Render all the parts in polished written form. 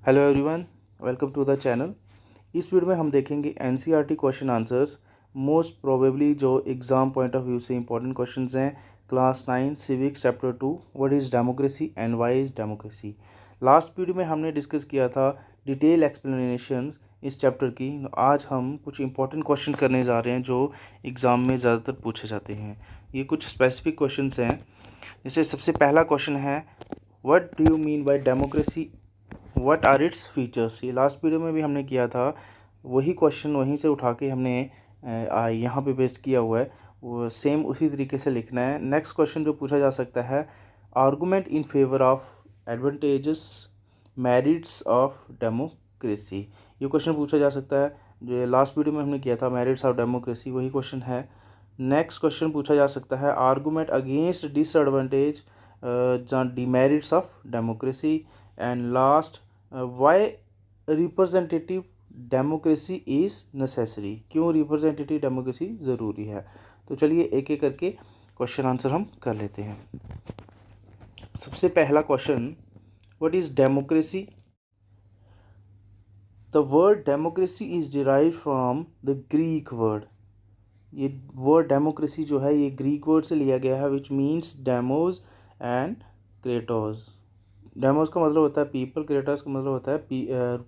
Hello everyone, welcome to the channel. इस video में हम देखेंगे NCERT question answers. Most probably जो एग्ज़ाम पॉइंट ऑफ व्यू से इंपॉर्टेंट क्वेश्चंस हैं। Class 9 civics chapter 2, what is democracy and why is democracy. Last video में हमने discuss किया था डिटेल एक्सप्लेनेशन इस चैप्टर की। आज हम कुछ इंपॉर्टेंट क्वेश्चन करने जा रहे हैं जो एग्ज़ाम में ज़्यादातर पूछे जाते हैं। ये कुछ स्पेसिफिक क्वेश्चंस हैं। जैसे सबसे पहला क्वेश्चन है, what do you mean by democracy, what are its features. ये लास्ट वीडियो में भी हमने किया था, वही क्वेश्चन वहीं से उठा के हमने यहाँ पे पेस्ट किया हुआ है। वो सेम उसी तरीके से लिखना है। नेक्स्ट क्वेश्चन जो पूछा जा सकता है, argument in favour of advantages merits of democracy. ये क्वेश्चन पूछा जा सकता है जो लास्ट वीडियो में हमने किया था, मेरिट्स ऑफ डेमोक्रेसी, वही क्वेश्चन है। नेक्स्ट क्वेश्चन पूछा जा सकता है, argument against disadvantage demerits of democracy. And last, why representative democracy is necessary. क्यों रिप्रेजेंटेटिव डेमोक्रेसी ज़रूरी है। तो चलिए एक एक करके क्वेश्चन आंसर हम कर लेते हैं। सबसे पहला question, what is democracy. The word democracy is derived from the Greek word. ये वर्ड डेमोक्रेसी जो है ये ग्रीक वर्ड से लिया गया है, which means demos and Kratos. Demos का मतलब होता है पीपल, क्रेटोस का मतलब होता है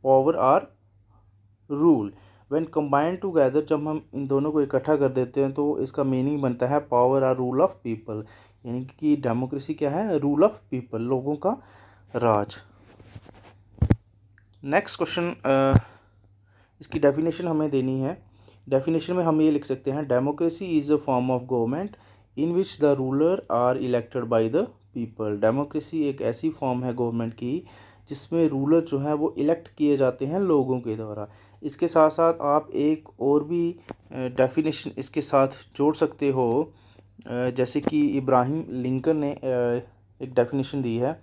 power or rule. When combined together, जब हम इन दोनों को इकट्ठा कर देते हैं तो इसका मीनिंग बनता है power or rule of people. यानी कि डेमोक्रेसी क्या है, रूल ऑफ पीपल, लोगों का राज। नेक्स्ट क्वेश्चन, इसकी डेफिनेशन हमें देनी है। डेफिनेशन में हम ये लिख सकते हैं, democracy is a form of government in which the ruler are elected by the people. Democracy एक ऐसी फॉर्म है गवर्नमेंट की जिसमें रूलर जो है वो इलेक्ट किए जाते हैं लोगों के द्वारा। इसके साथ साथ आप एक और भी डेफिनेशन इसके साथ जोड़ सकते हो, जैसे कि इब्राहिम लिंकन ने एक डेफिनेशन दी है,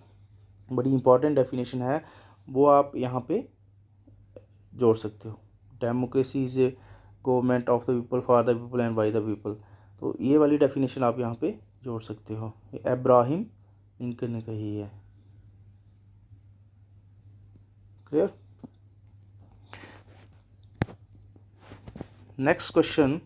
बड़ी इंपॉर्टेंट डेफिनेशन है, वो आप यहाँ पे जोड़ सकते हो। Democracy is a government of the people, for the people and bye the people. तो ये वाली डेफिनेशन आप यहाँ पे जोड़ सकते हो, ये इब्राहिम लिंकन ने कही है। क्लियर। नेक्स्ट क्वेश्चन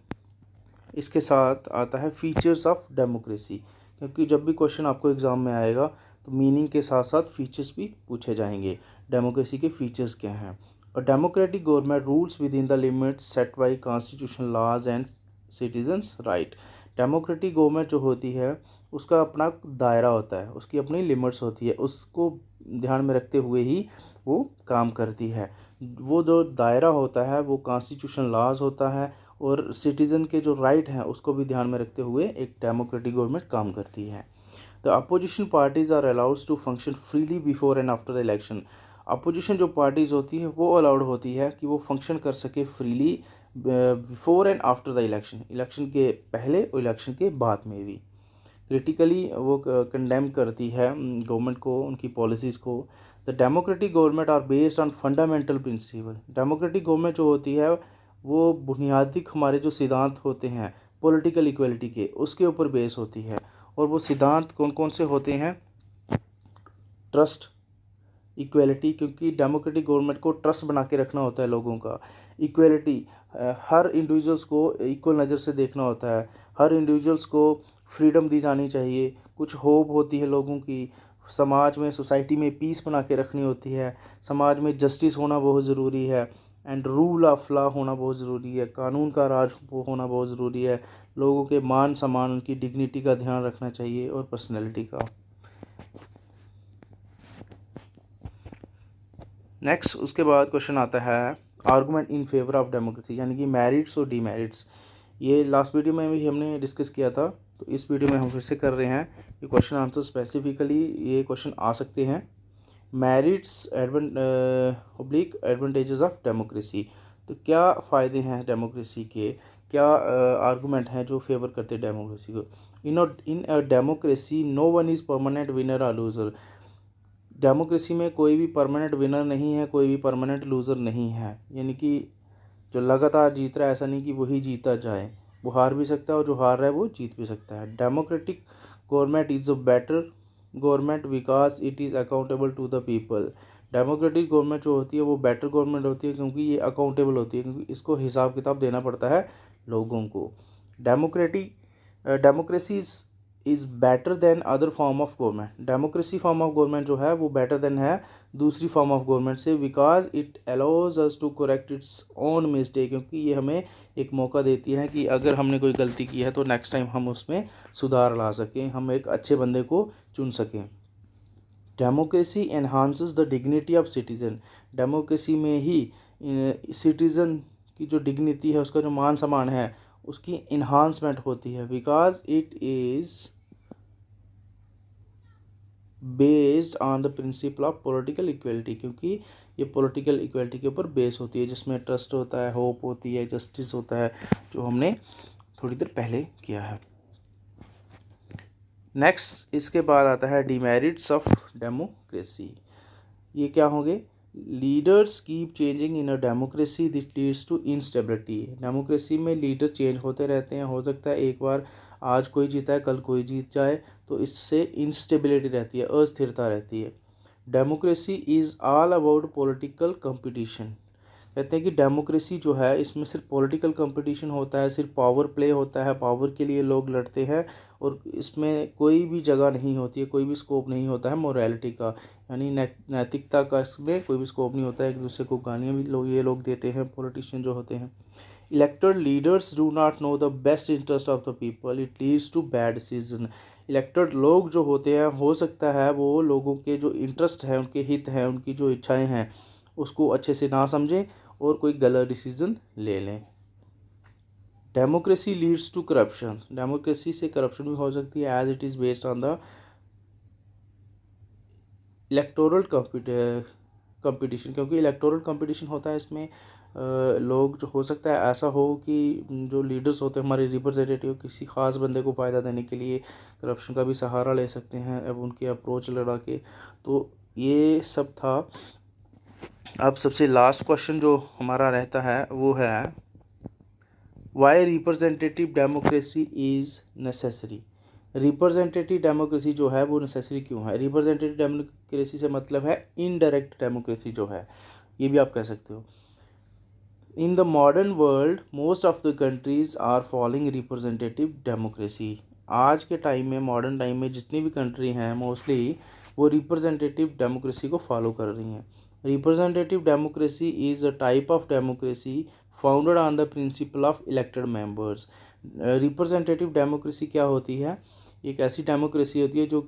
इसके साथ आता है, फीचर्स ऑफ डेमोक्रेसी। क्योंकि जब भी क्वेश्चन आपको एग्ज़ाम में आएगा तो मीनिंग के साथ साथ फीचर्स भी पूछे जाएंगे। डेमोक्रेसी के फीचर्स क्या हैं। और democratic government rules within the limits set by constitution laws and citizens right. Democratic government जो होती है उसका अपना दायरा होता है, उसकी अपनी लिमिट्स होती है, उसको ध्यान में रखते हुए ही वो काम करती है। वो जो दायरा होता है वो कॉन्स्टिट्यूशन लॉज होता है, और सिटीज़न के जो राइट हैं उसको भी ध्यान में रखते हुए एक डेमोक्रेटिक गवर्नमेंट काम करती है। The opposition parties are allowed to function freely before and after the election. Opposition जो पार्टीज़ होती है वो अलाउड होती है कि वो फंक्शन कर सके freely before and after the election, election के पहले और इलेक्शन के बाद में भी। क्रिटिकली वो कंडेम करती है गवर्नमेंट को, उनकी पॉलिसीज़ को। The democratic government are based on fundamental principle. Democratic government जो होती है वो बुनियादी हमारे जो सिद्धांत होते हैं पॉलिटिकल इक्वलिटी के, उसके ऊपर बेस होती है। और वो सिद्धांत कौन कौन से होते हैं, ट्रस्ट, इक्वलिटी, क्योंकि डेमोक्रेटिक गवर्नमेंट को ट्रस्ट बना के रखना होता है लोगों का। इक्वलिटी, हर इंडिविजुअल्स को इक्वल नज़र से देखना होता है, हर इंडिविजुअल्स को फ्रीडम दी जानी चाहिए, कुछ होप होती है लोगों की। समाज में, सोसाइटी में पीस बना के रखनी होती है, समाज में जस्टिस होना बहुत ज़रूरी है, एंड रूल ऑफ लॉ होना बहुत ज़रूरी है, कानून का राज होना बहुत ज़रूरी है। लोगों के मान सम्मान, उनकी डिग्निटी का ध्यान रखना चाहिए, और पर्सनैलिटी का। नेक्स्ट उसके बाद क्वेश्चन आता है, argument in favour of democracy, यानी कि मेरिट्स और डीमेरिट्स। ये लास्ट वीडियो में भी हमने डिस्कस किया था, तो इस वीडियो में हम फिर से कर रहे हैं। ये क्वेश्चन आंसर स्पेसिफिकली ये क्वेश्चन आ सकते हैं। Merits oblique advantages of democracy. तो क्या फ़ायदे हैं डेमोक्रेसी के, क्या आर्गूमेंट हैं जो फेवर करते हैं डेमोक्रेसी को। In a democracy no one is permanent winner और लूज़र। डेमोक्रेसी में कोई भी परमानेंट विनर नहीं है, कोई भी परमानेंट लूज़र नहीं है। यानी कि जो लगातार जीत रहा है, ऐसा नहीं कि वही जीता जाए, वो हार भी सकता है, और जो हार रहा है वो जीत भी सकता है। Democratic government is a better government because it is accountable to the people. Democratic government जो होती है वो बेटर गवर्नमेंट होती है क्योंकि ये अकाउंटेबल होती है, क्योंकि इसको हिसाब किताब देना पड़ता है लोगों को। Democracy is better than other form of government. Democracy form of government जो है वो बेटर देन है दूसरी फॉर्म ऑफ गवर्नमेंट से, because it allows us to correct its own mistake, क्योंकि ये हमें एक मौका देती है कि अगर हमने कोई गलती की है तो नेक्स्ट टाइम हम उसमें सुधार ला सकें, हम एक अच्छे बंदे को चुन सकें। Democracy enhances the dignity of citizen. Democracy में ही सिटीज़न की जो डिग्निटी है, उसका जो मान सम्मान है, उसकी इन्हांसमेंट होती है, because it is based on the principle of political equality, क्योंकि ये पॉलिटिकल इक्वलिटी के ऊपर बेस होती है, जिसमें ट्रस्ट होता है, होप होती है, जस्टिस होता है, जो हमने थोड़ी देर पहले किया है। नेक्स्ट इसके बाद आता है डिमेरिट्स ऑफ डेमोक्रेसी। ये क्या होंगे? Leaders keep changing in a democracy, this leads to instability. Democracy में लीडर चेंज होते रहते हैं, हो सकता है एक बार आज कोई जीता है कल कोई जीत जाए, तो इससे इंस्टेबिलिटी रहती है, अस्थिरता रहती है। Democracy is all about political competition. कहते हैं कि डेमोक्रेसी जो है इसमें सिर्फ पॉलिटिकल कंपटीशन होता है, सिर्फ पावर प्ले होता है, पावर के लिए लोग लड़ते हैं, और इसमें कोई भी जगह नहीं होती है, कोई भी स्कोप नहीं होता है मोरालिटी का, यानी नैतिकता का इसमें कोई भी स्कोप नहीं होता है। एक दूसरे को गालियाँ भी ये लोग देते हैं, पॉलिटिशियन जो होते हैं। Elected leaders do not know the best interest of the people, it leads to bad decision. Elected लोग जो होते हैं, हो सकता है वो लोगों के जो इंटरेस्ट हैं, उनके हित हैं, उनकी जो इच्छाएं हैं, उसको अच्छे से ना समझें और कोई गलत डिसीजन ले लें। Democracy leads to corruption. Democracy से करप्शन भी हो सकती है, as it is based on the electoral competition, क्योंकि इलेक्टोरल कंपटीशन होता है इसमें लोग जो हो सकता है ऐसा हो कि जो लीडर्स होते हैं हमारे रिप्रेजेंटेटिव, किसी ख़ास बंदे को फ़ायदा देने के लिए करप्शन का भी सहारा ले सकते हैं, अब उनकी अप्रोच लड़ा के। तो ये सब था। अब सबसे लास्ट क्वेश्चन जो हमारा रहता है वो है why representative democracy is necessary. Representative democracy जो है वो नेसेसरी क्यों है? रिप्रेजेंटेटिव डेमोक्रेसी से मतलब है इनडायरेक्ट डेमोक्रेसी जो है, ये भी आप कह सकते हो। In the modern world most of the countries are following representative democracy. आज के टाइम में, मॉडर्न टाइम में जितनी भी कंट्री हैं मोस्टली वो रिप्रेजेंटेटिव डेमोक्रेसी को फॉलो कर रही हैं। Representative democracy is a type of democracy founded on the principle of elected members. Representative democracy क्या होती है? एक ऐसी डेमोक्रेसी होती है जो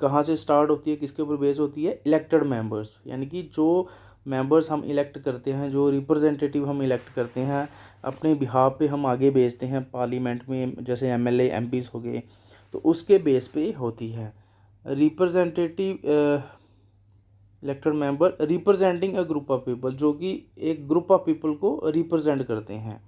कहाँ से स्टार्ट होती है, किसके ऊपर बेस होती है? इलेक्टेड मेंबर्स, यानी कि जो मेंबर्स हम इलेक्ट करते हैं, जो रिप्रेजेंटेटिव हम इलेक्ट करते हैं, अपने बिहाफ पे हम आगे भेजते हैं पार्लियामेंट में, जैसे एमएलए एमपीज़ हो गए, तो उसके बेस पे होती है। Representative elected member representing a group of people, जो कि एक ग्रुप ऑफ पीपल को रिप्रेजेंट करते हैं।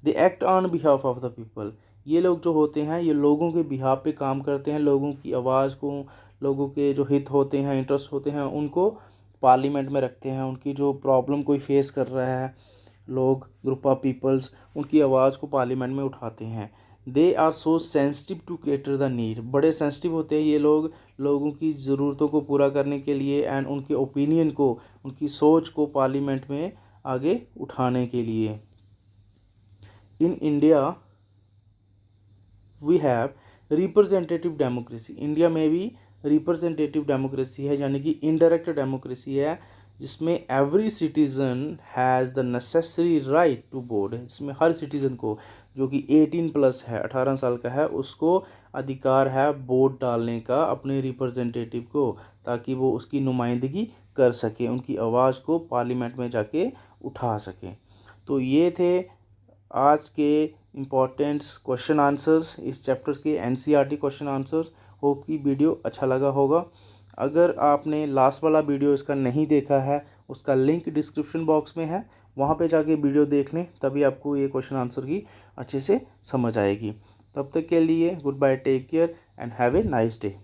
They act on behalf of the people. ये लोग जो होते हैं ये लोगों के बिहाफ पे काम करते हैं, लोगों की आवाज़ को, लोगों के जो हित होते हैं, इंटरेस्ट होते हैं, उनको पार्लियामेंट में रखते हैं। उनकी जो प्रॉब्लम कोई फेस कर रहा है लोग, ग्रुप ऑफ पीपल्स, उनकी आवाज़ को पार्लियामेंट में उठाते हैं। They are so sensitive to cater the need. बड़े सेंसिटिव होते हैं ये लोग लोगों की ज़रूरतों को पूरा करने के लिए, एंड उनके ओपिनियन को, उनकी सोच को पार्लियामेंट में आगे उठाने के लिए। In India we have representative democracy. India में भी रिप्रेजेंटेटिव डेमोक्रेसी है, यानी कि इनडायरेक्ट डेमोक्रेसी है, जिसमें every citizen has the necessary right to vote. जिसमें हर सिटीज़न को जो कि 18+ है, 18 साल का है, उसको अधिकार है वोट डालने का अपने रिप्रेजेंटेटिव को, ताकि वो उसकी नुमाइंदगी कर सके, उनकी आवाज़ को पार्लियामेंट में जाके उठा सकें। तो ये थे आज के इम्पोर्टेंट क्वेश्चन आंसर्स, इस चैप्टर के एनसीईआरटी क्वेश्चन आंसर्स। होप कि वीडियो अच्छा लगा होगा। अगर आपने लास्ट वाला वीडियो इसका नहीं देखा है, उसका लिंक डिस्क्रिप्शन बॉक्स में है, वहाँ पे जाके वीडियो देख लें, तभी आपको ये क्वेश्चन आंसर की अच्छे से समझ आएगी। तब तक के लिए goodbye, take care and have a nice day.